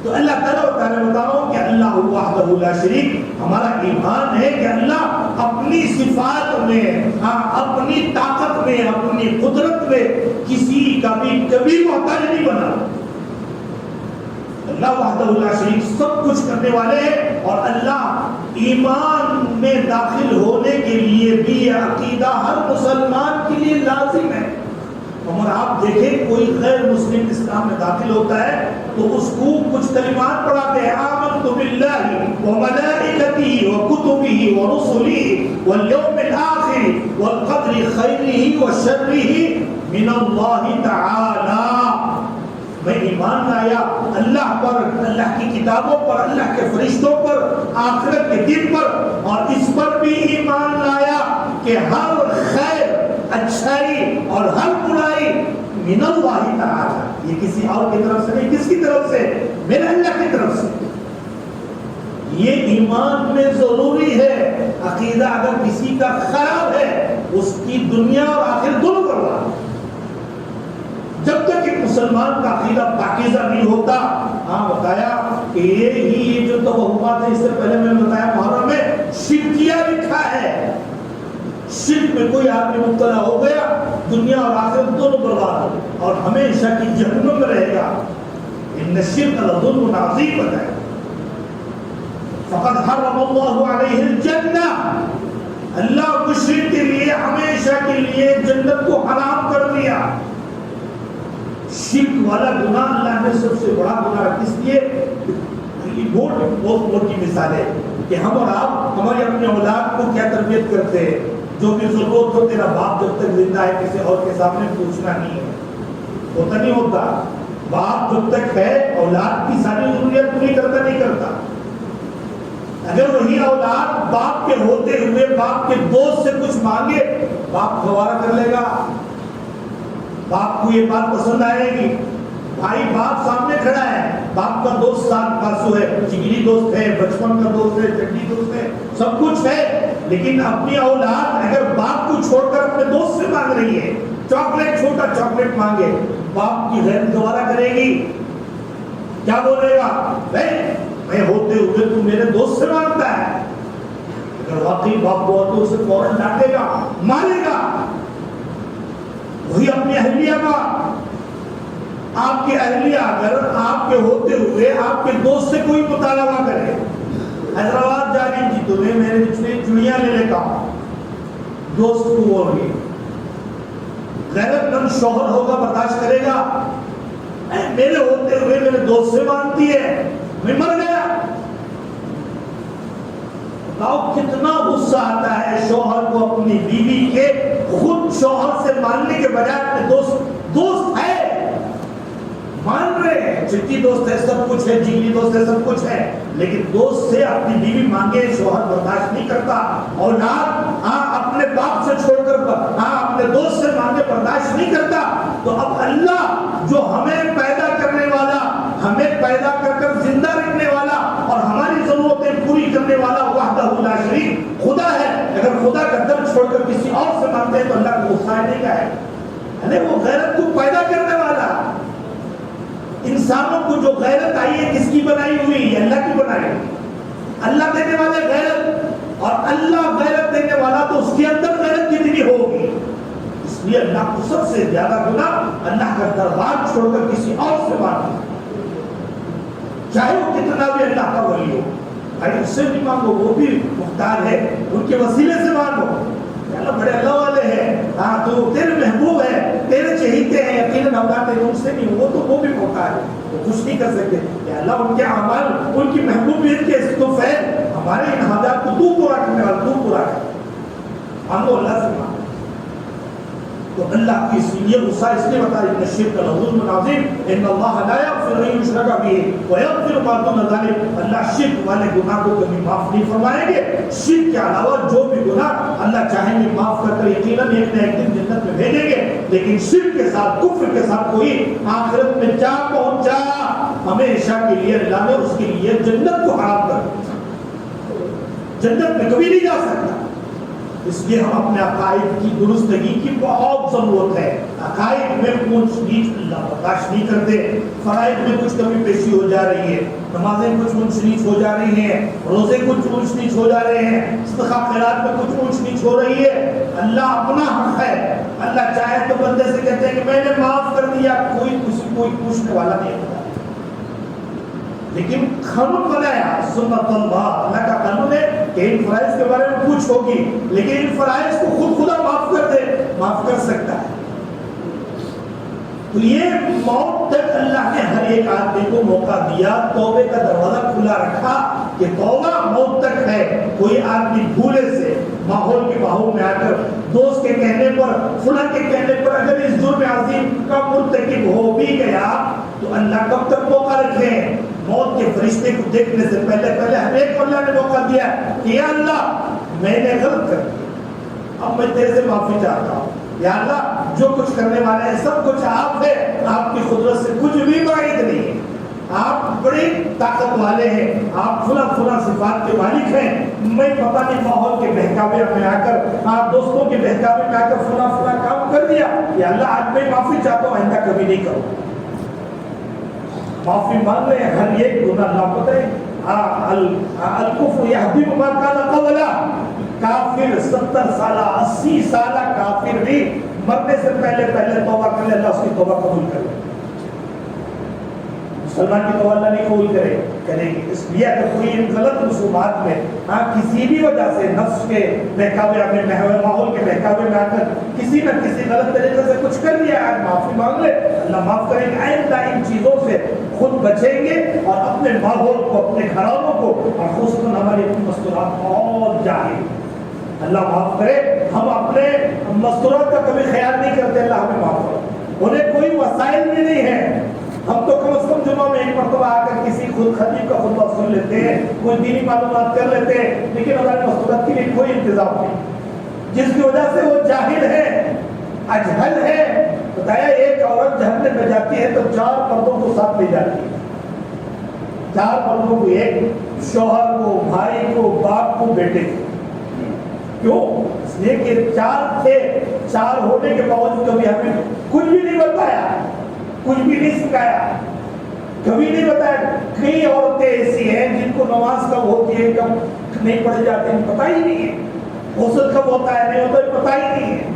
S1: تو اللہ تعالیٰ بتا رہا ہوں کہ اللہ وحدہ لا شریک، ہمارا ایمان ہے کہ اللہ اپنی صفات میں، اپنی طاقت میں، اپنی قدرت میں کسی کا بھی کبھی محتاج نہیں بنا۔ اللہ وحدہ لا شریک سب کچھ کرنے والے ہیں، اور اللہ ایمان میں داخل ہونے کے لیے بھی یہ عقیدہ ہر مسلمان کے لیے لازم ہے۔ اور آپ دیکھیں کوئی غیر مسلم اسلام میں داخل ہوتا ہے تو اس کو کچھ کلمات پڑھاتے ہیں، آمنت باللہ وملائکتہ وکتبہ ورسلہ والیوم الآخر والقدر خیرہ وشرہ من اللہ تعالی۔ میں ایمان لایا اللہ پر، اللہ کی کتابوں پر، اللہ کے فرشتوں پر، آخرت کے دن پر، اور اس پر بھی ایمان لایا کہ ہر خیر، اچھائی اور ہر برائی من اللہ تعالی، یہ کسی اور کی طرف سے نہیں، کس کی طرف سے؟ میرے اللہ کی طرف سے۔ یہ ایمان میں ضروری ہے۔ عقیدہ اگر کسی کا خراب ہے اس کی دنیا اور آخرت دونوں برباد۔ جب تک ایک مسلمان کا عقیدہ پاکیزہ نہیں ہوتا، بتایا کہ یہ جو توہمات ہے، اس سے پہلے میں نے بتایا محرم میں شرکیہ لکھا ہے، شرک میں کوئی آدمی مبتلا ہو گیا دنیا اور آخرت دونوں برباد ہو اور ہمیشہ کی جہنم میں رہے گا۔ ان الشرک لظلم عظیم ہے، فقد حرم اللہ علیہ الجنہ، اللہ مشرک کے لیے ہمیشہ کے لیے جنت کو حرام کر دیا۔ شرک والا گناہ اللہ نے سب سے بڑا گناہ، اس لیے بہت موٹی مثال ہے کہ ہم اور آپ ہماری اپنے اولاد کو کیا تربیت کرتے ہیں۔ جو بھی ضرورت ہو، تیرا باپ جب تک زندہ ہے کسی اور کے سامنے پوچھنا نہیں ہے، ہوتا نہیں ہوتا؟ باپ جب تک ہے اولاد کی ساری ضروریات پوری کرتا نہیں کرتا۔ اگر وہی اولاد باپ کے ہوتے ہوئے باپ کے دوست سے کچھ مانگے، باپ گوارا کر لے گا؟ باپ کو یہ بات پسند آئے گی؟ بھائی باپ سامنے کھڑا ہے، باپ کا دوست ساتھ پاسو ہے، جگری دوست ہے، بچپن کا دوست ہے، چٹنی دوست ہے، سب کچھ ہے، لیکن اپنی اولاد اگر باپ کو چھوڑ کر اپنے دوست سے مانگ رہی ہے، چاکلیٹ، چھوٹا چاکلیٹ مانگے، باپ کی غیرت گوارا کرے گی؟ کیا بولے گا؟ میں ہوتے ہوئے تو میرے دوست سے مانگتا ہے۔ اگر واقعی باپ ہوا تو اسے فوراً ڈانٹے گا، مارے گا۔ وہی اپنی اہلیہ کا، آپ کی اہلیہ اگر آپ کے ہوتے ہوئے آپ کے دوست سے کوئی مطالبہ کرے، حیدرآباد جا رہی تھی تمہیں میرے سے چڑیاں لینے کا، دوست کو بول گئی، غیرت مند شوہر ہوگا برداشت کرے گا؟ میرے ہوتے ہوئے میرے دوست سے مانگتی ہے، میں مر گیا۔ کتنا غصہ آتا ہے شوہر کو اپنی بیوی کے خود شوہر سے ماننے کے بجائے اپنے دوست ہے مان رہے ہیں، چٹی دوست ہے، سب کچھ ہے، جگری دوست ہے، سب کچھ ہے، لیکن دوست سے اپنی بیوی مانگے شوہر برداشت نہیں کرتا، اولاد اپنے باپ سے چھوڑ کر اپنے دوست سے مانگے برداشت نہیں کرتا، تو اب اللہ جو ہمیں پیدا کرنے والا، ہمیں پیدا کر زندہ رکھنے والا اور ہماری ضرورتیں پوری کرنے والا وحدہ لا شریک خدا ہے، اگر خدا کا در چھوڑ کر کسی اور سے مانگتے ہیں تو اللہ کو غصہ نہیں کا ہے؟ یعنی وہ غیرت کو پیدا کرنے والا، انسانوں کو جو غیرت آئی ہے کس کی بنائی ہوئی ہے؟ اللہ کی بنائی۔ اللہ دینے والے غیرت، اور اللہ غیرت دینے والا تو اس کے اندر غیرت کتنی ہوگی؟ اس لیے اللہ کو سب سے زیادہ گناہ اللہ کا دربار چھوڑ کر کسی اور سے مانگنا، چاہے وہ کتنا بھی اللہ کا ولی ہو، بھائی اس سے بھی مانگو، وہ بھی مختار ہے، ان کے وسیلے سے مانگو، اللہ بڑے اللہ والے ہیں، تو تیرے محبوب ہے، تیرے چہیتے ہیں، یقیناً اولاد ان سے نہیں، وہ تو وہ بھی مختار ہے، وہ کچھ نہیں کر سکتے کہ اللہ ان کے اعمال، ان کی محبوبیت کے استف ہے، ہمارے ان حاجات کو تو پورا کرنے والا، تو پورا کر، مانگو اللہ سے مانگو۔ تو اللہ کی یہ غصہ اس لیے بتا ان الشرک لظلم عظیم ان اللہ لا یغفر ان یشرک به ویغفر ما دون ذلک، اللہ شرک والے گناہ کو کبھی معاف نہیں فرمائیں گے. شرک کے علاوہ جو بھی گناہ اللہ چاہیں گے معاف کر کر یقیناً ایک نہ ایک دن جنت میں بھیجیں گے. لیکن شرک کے ساتھ کفر کے ساتھ کوئی آخرت میں جا پہنچا ہمیشہ کے لیے اللہ نے اس کے لیے جنت کو حرام کر دیا، جنت میں کبھی نہیں جا سکتا. اس لیے ہم اپنے عقائد کی درستگی کی بہت ضرورت ہے. عقائد میں اونچ نیچ اللہ برداشت نہیں کرتے. فرائض میں کچھ کمی پیشی ہو جا رہی ہے، نمازیں کچھ اونچ نیچ ہو جا رہی ہیں، روزے کچھ اونچ نیچ ہو جا رہے ہیں، صدقہ خیرات میں کچھ اونچ نیچ ہو رہی ہے. اللہ اپنا حق ہے، اللہ چاہے تو بندے سے کہتے ہیں کہ میں نے معاف کر دیا، کوئی کسی کوئی پوچھنے والا نہیں ہوتا. لیکن قانون بنایا سنت اللہ کا قانون ہے کہ ان فرائض کے بارے میں پوچھ ہوگی، لیکن ان فرائض کو خود خدا معاف کر دے، معاف کر سکتا ہے. تو یہ موت تک اللہ نے ہر ایک آدمی کو موقع دیا، توبے کا دروازہ کھلا رکھا کہ توبہ موت تک ہے. کوئی آدمی بھولے سے ماحول میں آ کر دوست کے کہنے پر، فلاں کے کہنے پر اگر اس جرم عظیم کا مرتکب ہو بھی گیا تو اللہ کب تک موقع رکھے؟ موت کے فرشتے کو دیکھنے سے پہلے ہر ایک کو اللہ نے موقع دیا کہ یا اللہ میں نے غلط کر دیا، اب میں تیرے سے معافی چاہتا ہوں. یا اللہ جو کچھ کرنے والے ہیں سب کچھ آپ ہے، آپ کی قدرت سے کچھ بھی بعید نہیں ہے، آپ بڑی طاقت والے ہیں، آپ فلاں صفات کے مالک ہیں. میں پتہ نہیں ماحول کے بہکاوے میں آ کر، آپ دوستوں کے بہکاوے میں آ کر فلاں کام کر دیا. یا اللہ آج میں معافی چاہتا ہوں، آئندہ کبھی نہیں کروں. معافی مانگ رہے ہیں ہر ایک گناہ. اللہ پتہ ہے الکفر یہدم ما کان قبلا، کافر 70 سالہ 80 سالہ کافر بھی مرنے سے پہلے توبہ کر لے، اللہ اس کی توبہ قبول کرے. مسلمان کی توبہ اللہ نہیں قبول کرے گی. اس لیے اگر کوئی ان غلط رسومات میں کسی بھی وجہ سے نفس کے بہکاوے میں، ماحول کے بہکاوے میں آ کر کسی نہ کسی غلط طریقے سے کچھ کر دیا، آج معافی مانگ لے، اللہ معاف کرے گا. آئندہ ان چیزوں سے خود بچیں گے اور اپنے ماحول کو، اپنے گھرانوں کو، اور خصوصاً ہماری مستورات بہت جاہل، اللہ معاف کرے. ہم اپنے مستورات کا کبھی خیال نہیں کرتے، اللہ ہمیں معاف کرے. انہیں کوئی وسائل بھی نہیں ہے. ہم تو کم از کم جمعہ میں ایک مرتبہ آ کر کسی خطیب کا خطبہ سن لیتے ہیں، کوئی دینی معلومات کر لیتے ہیں، لیکن ہماری مستورات کے لیے کوئی انتظام نہیں، جس کی وجہ سے وہ جاہل ہے، اجہل ہے. بتایا ایک عورت جہنم میں جاتی ہے تو 4 مردوں کو ساتھ لے جاتی ہے. 4 مردوں کو، ایک شوہر کو، بھائی کو، باپ کو، بیٹے کو. کیوں؟ اس لیے کہ 4 تھے، 4 ہونے کے باوجود کبھی ہمیں کچھ بھی نہیں بتایا، کچھ بھی نہیں سکھایا، کبھی نہیں بتایا. کئی عورتیں ایسی ہیں جن کو نماز کب ہوتی ہے، کب نہیں پڑھ جاتے ہیں، پتہ ہی نہیں ہے. غسل کب ہوتا ہے، نہیں ہوتا ہے، پتہ ہی نہیں ہے.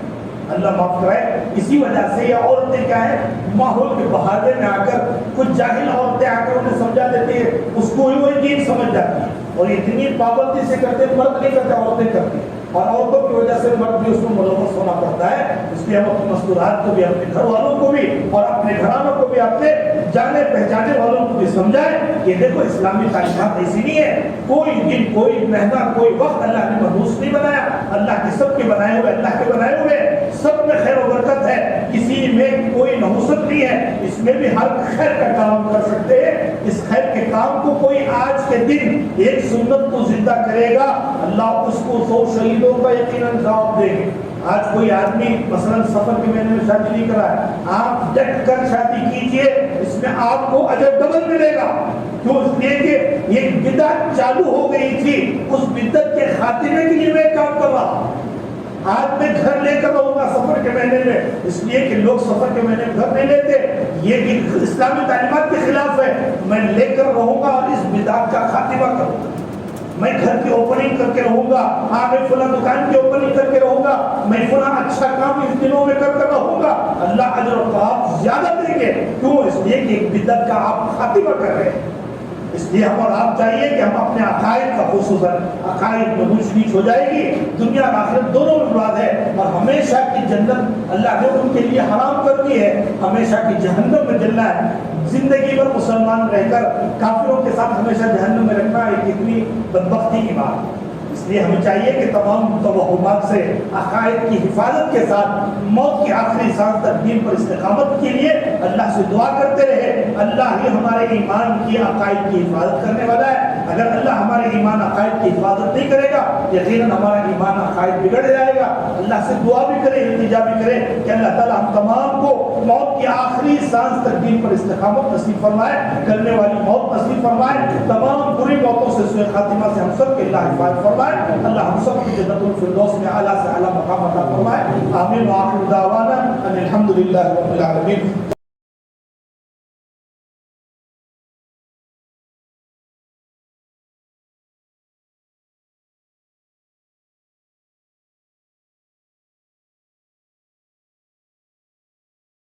S1: اللہ معاف کرے. اسی وجہ سے یہ عورتیں کیا ہے، ماحول کے بہانے میں آ کر کچھ جاہل عورتیں آ کر انہیں سمجھا دیتی ہے، اس کو ہی وہی دین سمجھ جاتی ہے، اور اتنی پابندی سے کرتے، مرد نہیں کرتے، عورتیں کرتی ہیں. اور عورتوں کی وجہ سے مرد بھی اس میں ملوث ہونا پڑتا ہے. اس لیے ہم اپنے مستورات کو بھی، اپنے گھر والوں کو بھی، اور اپنے گھرانوں کو بھی، اپنے جانے پہچانے والوں کو بھی سمجھائیں کہ دیکھو اسلامی تعلیمات ایسی نہیں ہے. کوئی دن، کوئی مہینہ، کوئی وقت اللہ نے محدود نہیں بنایا. اللہ کے سب کے بنائے ہوئے، اللہ کے بنائے ہوئے سب میں خیر و برکت ہے. کسی میں کوئی نحوست نہیں ہے. اس میں بھی ہر خیر کا کام کر سکتے ہیں. اس خیر کے کام کو کوئی آج کے دن ایک سنت کو زندہ کرے گا، اللہ اس کو 100 شہیدوں کا یقیناً ثواب دے گے. آج کوئی آدمی مثلا سفر کے مہینے میں شادی نہیں کرا ہے، آپ ڈٹ کر شادی کیجئے، اس میں آپ کو اجر ڈبل ملے گا. کیوں؟ اس لیے کہ ایک بدعت چالو ہو گئی تھی، اس بدعت کے خاتمے کے لیے میں کام کر رہا ہوں. آج میں گھر لے کر رہوں گا سفر کے مہینے میں، اس لیے کہ لوگ سفر کے مہینے میں گھر نہیں لیتے، یہ بھی اسلامی تعلیمات کے خلاف ہے. میں لے کر رہوں گا اور اس بدعت کا خاتمہ کروں گا. میں گھر کی اوپننگ کر کے رہوں گا، میں فلاں دکان کی اوپننگ کر کے رہوں گا، میں فلاں اچھا کام اس دنوں میں کر رہوں گا. اللہ اجر و ثواب زیادہ دیں گے. کیوں؟ اس لیے کہ ایک بدعت کا آپ خاتمہ کر رہے ہیں. اس لیے ہم اور آپ چاہیے کہ ہم اپنے عقائد کا، خصوصاً عقائد میں اونچ نیچ ہو جائے گی، دنیا اور آخرت دونوں میں مراد ہے. اور ہمیشہ کی جنت اللہ نے ان کے لیے حرام کر دی ہے، ہمیشہ کی جہنم میں جلنا ہے. زندگی بھر مسلمان رہ کر کافروں کے ساتھ ہمیشہ جہنم میں رکھنا ایک اتنی بدبختی کی بات.
S2: اس لیے ہمیں چاہیے کہ تمام توہمات سے عقائد کی حفاظت کے ساتھ موت کی آخری سانس تک دین پر استقامت کے لیے اللہ سے دعا کرتے رہے. اللہ ہی ہمارے ایمان کی عقائد کی حفاظت کرنے والا ہے. اگر اللہ ہمارے ایمان عقائد کی حفاظت نہیں کرے گا یقیناً ہمارا ایمان عقائد بگڑ جائے گا. اللہ سے دعا بھی کرے, التجا بھی کرے کہ اللہ تعالیٰ ہم تمام کو موت کی آخری سانس تک دین پر استقامت نصیب فرمائے, کرنے والی موت نصیب فرمائے, تمام بری موتوں سے سوء خاتمہ سے ہم سب کے اللہ حفاظت فرمائے. اللہ ہم سب کی جنت الفردوس میں اعلیٰ سے اعلیٰ مقام عطا فرمائے. آمین. وآخر دعوانا ان الحمد للہ رب العالمین.